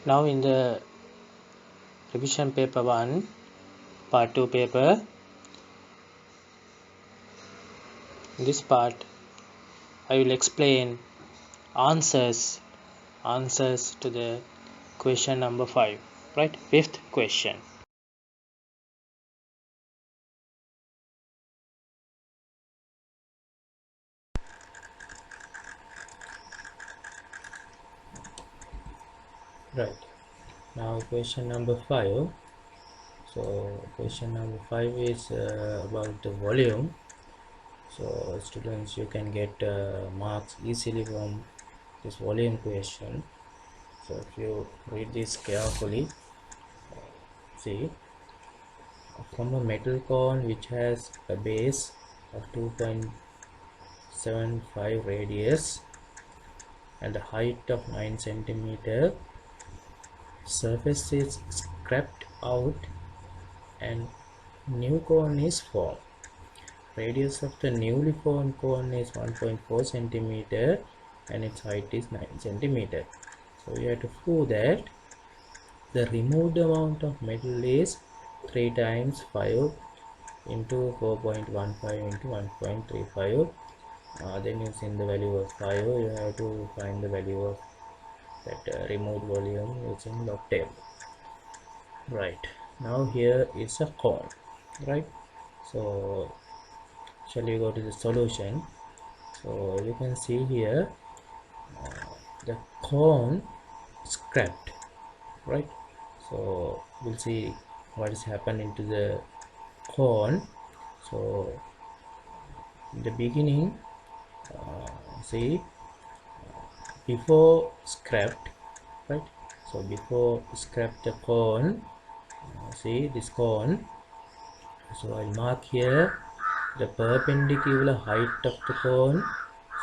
Now in the revision paper 1 part 2 paper, in this part I will explain answers to the question number 5, right? Fifth question. Right, now question number 5. So question number 5 is about the volume. So students, you can get marks easily from this volume question. So if you read this carefully, see, from a metal cone which has a base of 2.75 radius and a height of 9 centimeter, surface is scraped out and new cone is formed. Radius of the newly formed cone is 1.4 centimeter and its height is 9 centimeter. So we have to prove that the removed amount of metal is 3 times 5 into 4.15 into 1.35. Then using the value of 5, you have to find the value of that removed volume using log table. Right, now here is a cone, right? So shall we go to the solution? So you can see here the cone scrapped, right? So we'll see what is happening to the cone. So in the beginning, see, before scrapped, right? So before scrap the cone, see this cone. So I'll mark here the perpendicular height of the cone.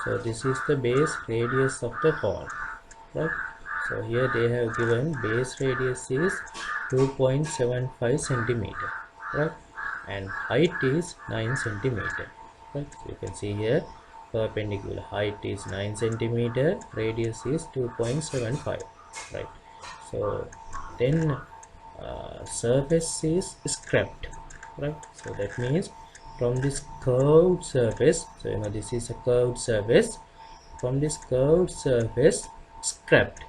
So this is the base radius of the cone, right? So here they have given base radius is 2.75 centimeter, right? And height is 9 centimeter, right? So you can see here perpendicular height is 9 centimeter, radius is 2.75, right? So then surface is scraped, right? So that means from this curved surface, so you know this is a curved surface, from this curved surface scrapped.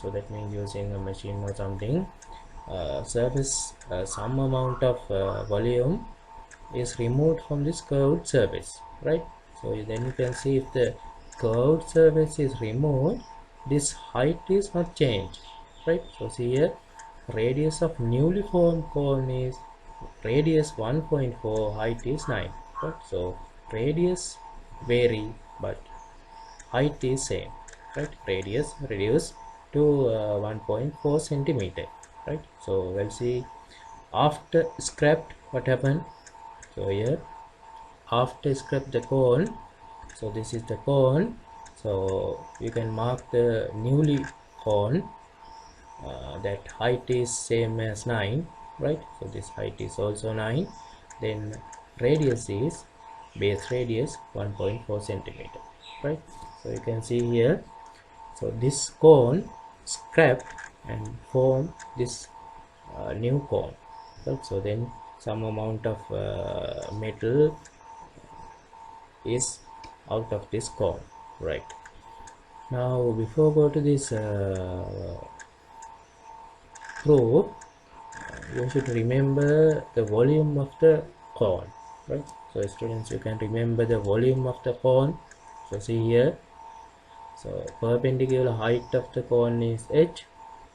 So that means using a machine or something, surface some amount of volume is removed from this curved surface, right? So then you can see if the curved surface is removed, this height is not changed, right? So see here, radius of newly formed cone is radius 1.4, height is 9, right? So radius vary but height is same, right? Radius reduced to 1.4 centimeter, right? So we'll see after scrapped what happened. So here after scrap the cone, so this is the cone, so you can mark the newly cone, that height is same as 9, right? So this height is also 9. Then radius is base radius 1.4 centimeter, right? So you can see here, so this cone scrapped and form this new cone, right? So then some amount of metal is out of this cone, right? Now before go to this proof, you should remember the volume of the cone, right? So students, you can remember the volume of the cone. So see here, so perpendicular height of the cone is h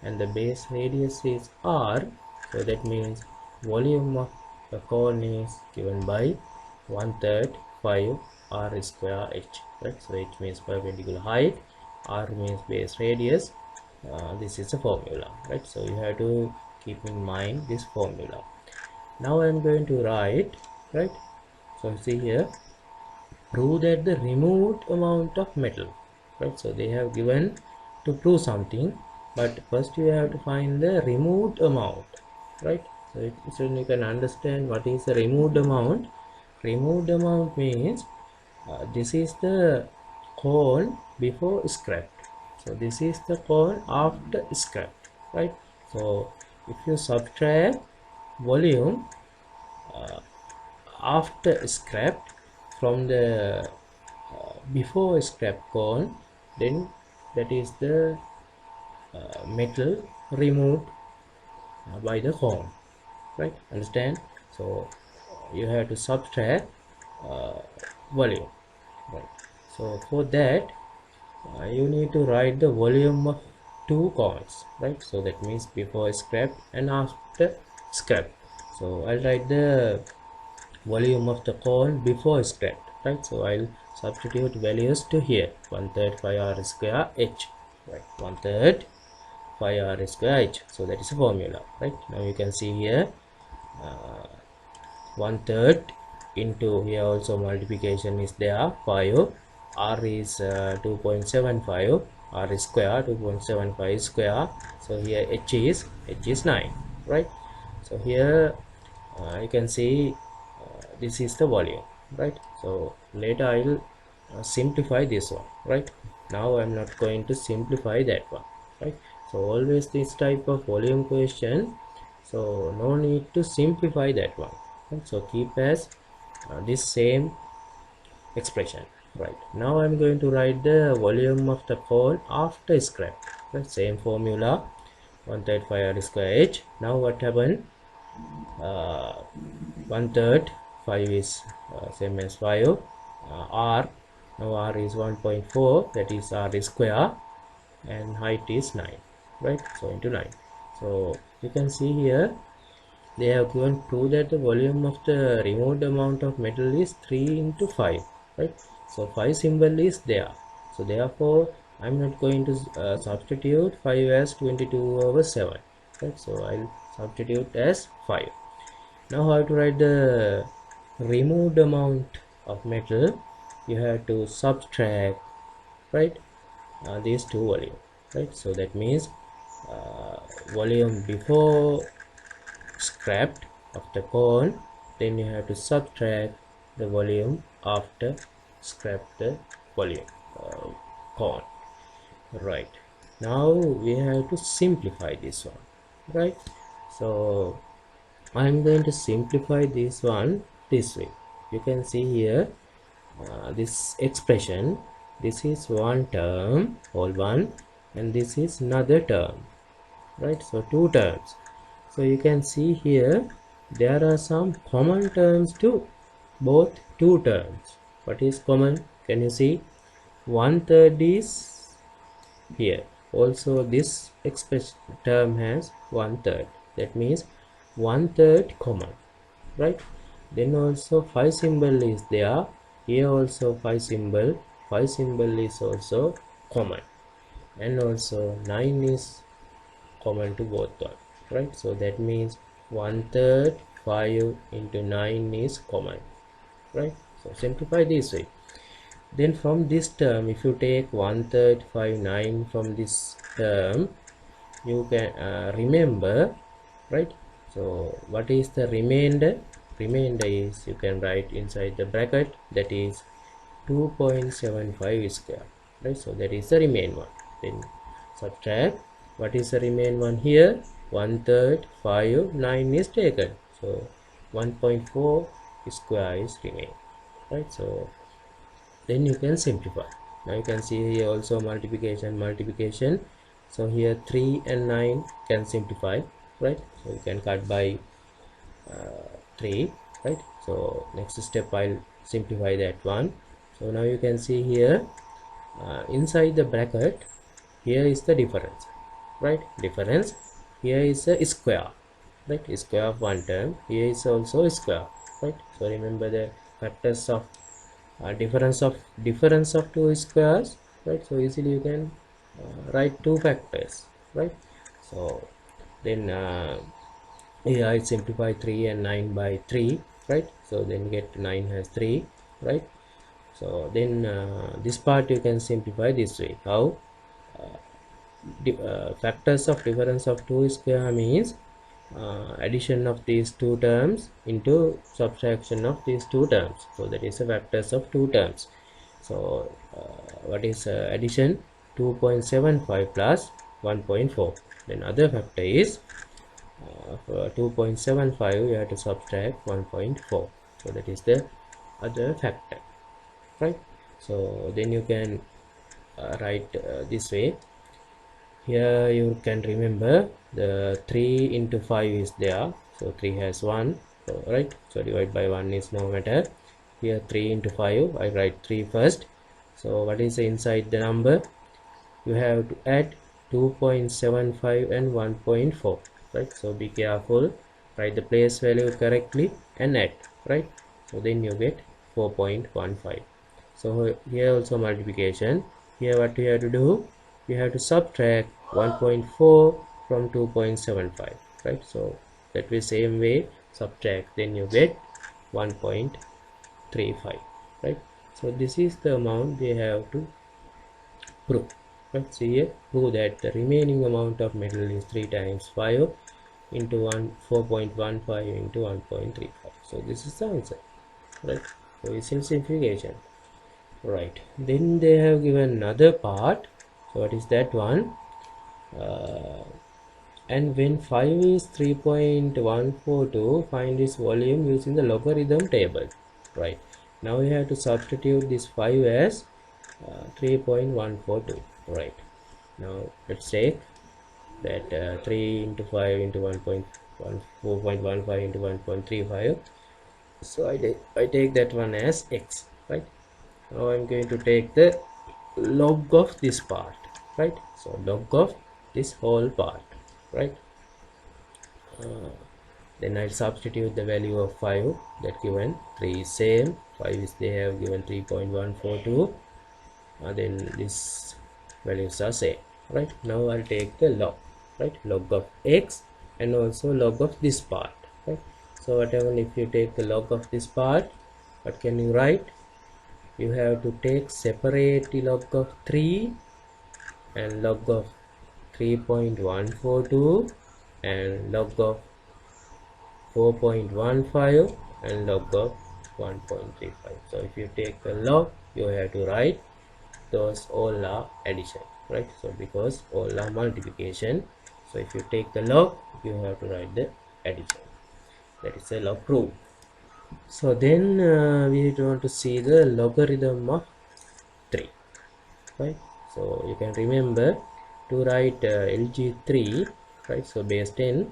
and the base radius is r. So that means volume of the cone is given by 1/3 5 r square h, right? So h means perpendicular height, r means base radius. This is a formula, right? So you have to keep in mind this formula. Now I am going to write, right? So see here, prove that the removed amount of metal, right? So they have given to prove something, but first you have to find the removed amount, right? So you can understand what is the removed amount. Removed amount means this is the cone before scrap. So this is the cone after scrap, right? So if you subtract volume after scrapped from the before scrap cone, then that is the metal removed by the cone, right? Understand? So you have to subtract uh, volume, right? So for that you need to write the volume of two cones, right? So that means before scrap and after scrap. So I'll write the volume of the cone before scrap, right? So I'll substitute values to here: 1/3 pi r square h, right? 1/3 pi r square h. So that is a formula, right? Now you can see here 1/3 into, here also multiplication is there, 5, r is 2.75, r is square 2.75 square. So here h is 9, right? So here you can see this is the volume, right? So later I will simplify this one, right? Now I'm not going to simplify that one, right? So always this type of volume question, so no need to simplify that one, right? So keep as this same expression, right? Now I'm going to write the volume of the cone after scrap, right? Same formula, 1/3 pi r square h. Now what happened? 1/3, 5 is same as 5, r, now r is 1.4, that is r is square, and height is 9, right? So into 9. So you can see here they have given prove that the volume of the removed amount of metal is 3 into 5, right? So 5 symbol is there, so therefore I'm not going to substitute 5 as 22/7, right? So I'll substitute as 5. Now how to write the removed amount of metal? You have to subtract, right, these two volume, right? So that means volume before scrapped of the cone, then you have to subtract the volume after scrap the volume cone, right? Now we have to simplify this one, right? So I'm going to simplify this one this way. You can see here this expression, this is one term, whole one, and this is another term, right? So two terms. So you can see here there are some common terms to both two terms. What is common? Can you see? 1/3 is here. Also this expression term has 1/3. That means 1/3 common, right? Then also 5 symbol is there. Here also 5 symbol. 5 symbol is also common, and also 9 is common to both one, right? So that means 1/3 5 into 9 is common, right? So simplify this way. Then from this term, if you take 1/3 5 9 from this term, you can remember, right? So what is the remainder? Remainder is, you can write inside the bracket, that is 2.75 square, right? So that is the remain one. Then subtract, what is the remain one here? 1/3 5 9 is taken, so 1.4 square is remain, right? So then you can simplify. Now you can see here also multiplication. So here 3 and 9 can simplify, right? So you can cut by 3, right? So next step I'll simplify that one. So now you can see here inside the bracket, here is the difference, right? Difference, here is a square, right? Square of one term, here is also a square, right? So remember the factors of difference of two squares, right? So easily you can write two factors, right? So then here I simplify 3 and 9 by 3, right? So then get 9 has 3, right? So then this part you can simplify this way. How? Factors of difference of two square means addition of these two terms into subtraction of these two terms. So that is the factors of two terms. So what is addition? 2.75 plus 1.4. Then other factor is for 2.75 you have to subtract 1.4, so that is the other factor, right? So then you can write this way. Here you can remember the 3 into 5 is there, so 3 has 1, so right, so divide by 1 is no matter. Here 3 into 5, I write 3 first. So what is inside the number? You have to add 2.75 and 1.4, right? So be careful, write the place value correctly and add, right? So then you get 4.15. So here also multiplication. Here what you have to do, you have to subtract 1.4 from 2.75, right? So that way, same way subtract, then you get 1.35, right? So this is the amount they have to prove. Let's see here, prove that the remaining amount of metal is 3 times 5 into 4.15 into 1.35. So this is the answer, right? So it's simplification, right? Then they have given another part. So what is that one? And when 5 is 3.142, find its volume using the logarithm table, right? Now we have to substitute this 5 as 3.142, right? Now let's take that 3 into 5 into 4.15 into 1.35. So I take that one as x, right? Now I'm going to take the log of this part, right? So log of this whole part, right? Then I'll substitute the value of 5 that given. 3 is same, 5 is they have given 3.142, then this values are same, right? Now I'll take the log, right? Log of x and also log of this part, right? So whatever, if you take the log of this part, what can you write? You have to take separately log of 3 and log of 3.142 and log of 4.15 and log of 1.35. So if you take the log, you have to write those all are addition, right? So because all are multiplication, so if you take the log, you have to write the addition. That is a log proof. So then we want to see the logarithm of 3, right? So you can remember to write LG3, right? So base 10,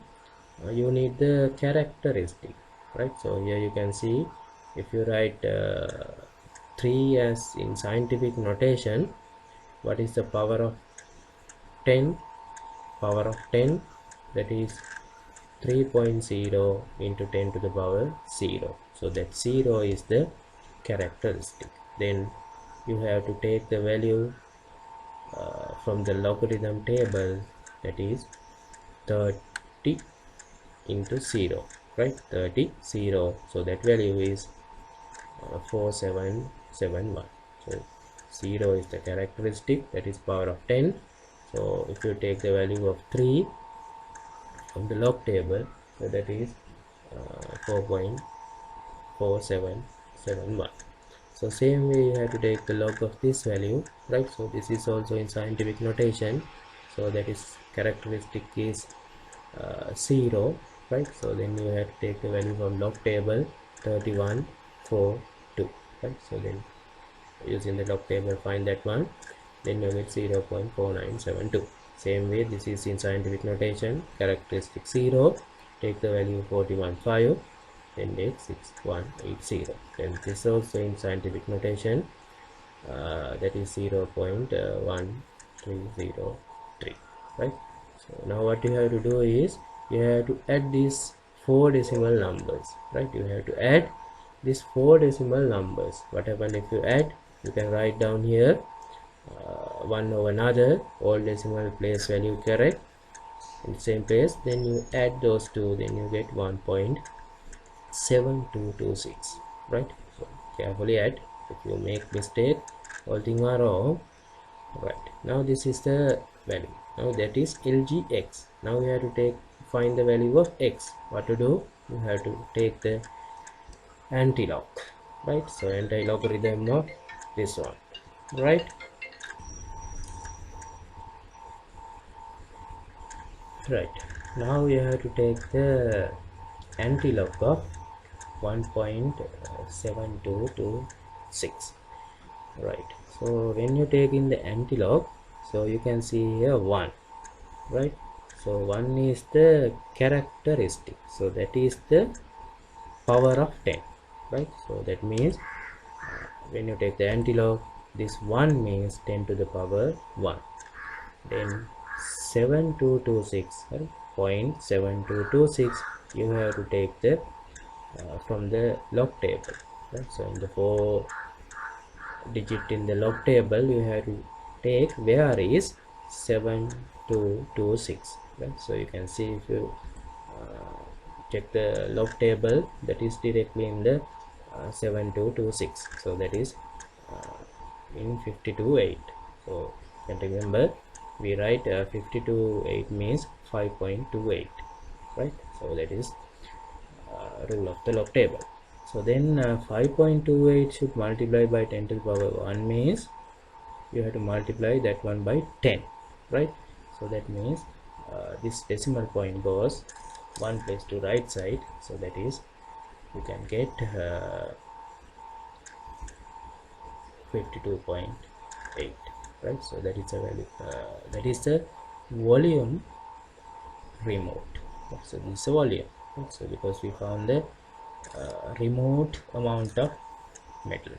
you need the characteristic, right? So here you can see, if you write 3 as in scientific notation, what is the power of 10? Power of 10, that is 3.0 into 10 to the power 0. So that 0 is the characteristic. Then you have to take the value from the logarithm table, that is 30 into 0, right? 30, 0. So that value is 4771. So 0 is the characteristic, that is power of 10. So if you take the value of 3 from the log table, so that is 4.4771. So same way you have to take the log of this value, right? So this is also in scientific notation, so that is characteristic is 0, right? So then you have to take the value from log table 3142, right? So then using the log table find that one, then you get 0.4972. Same way this is in scientific notation, characteristic 0, take the value 41.5, then take 6180. Then this also in scientific notation, that is 0.1303, right? So now what you have to do is, you have to add these 4 decimal numbers, right? You have to add these 4 decimal numbers. What happens if you add? You can write down here one over another, all decimal place value correct in the same place, then you add those two, then you get 1.7226, right? So carefully add. If you make mistake, all things are wrong, right? Now this is the value. Now that is LGX. Now you have to find the value of x. What to do? You have to take the anti-log, right? So anti-logarithm of this one, right? Right, now you have to take the anti-log of 1.7226. right, so when you take in the anti-log, so you can see here 1, right? So 1 is the characteristic, so that is the power of 10, right? So that means when you take the anti-log, this 1 means 10 to the power 1. Then 7226, right? 0.7226 you have to take the from the log table, right? So in the 4 digit in the log table you have to take where is 7226, right? So you can see if you check the log table, that is directly in the 7226, so that is in 52.8. so you can remember we write 52.8 means 5.28, right? So that is rule of the log table. So then 5.28 should multiply by 10 to the power 1 means you have to multiply that one by 10, right? So that means this decimal point goes one place to right side, so that is you can get 52.8, right? So that is a value, that is the volume removed. So this is a volume, right? So because we found the removed amount of metal.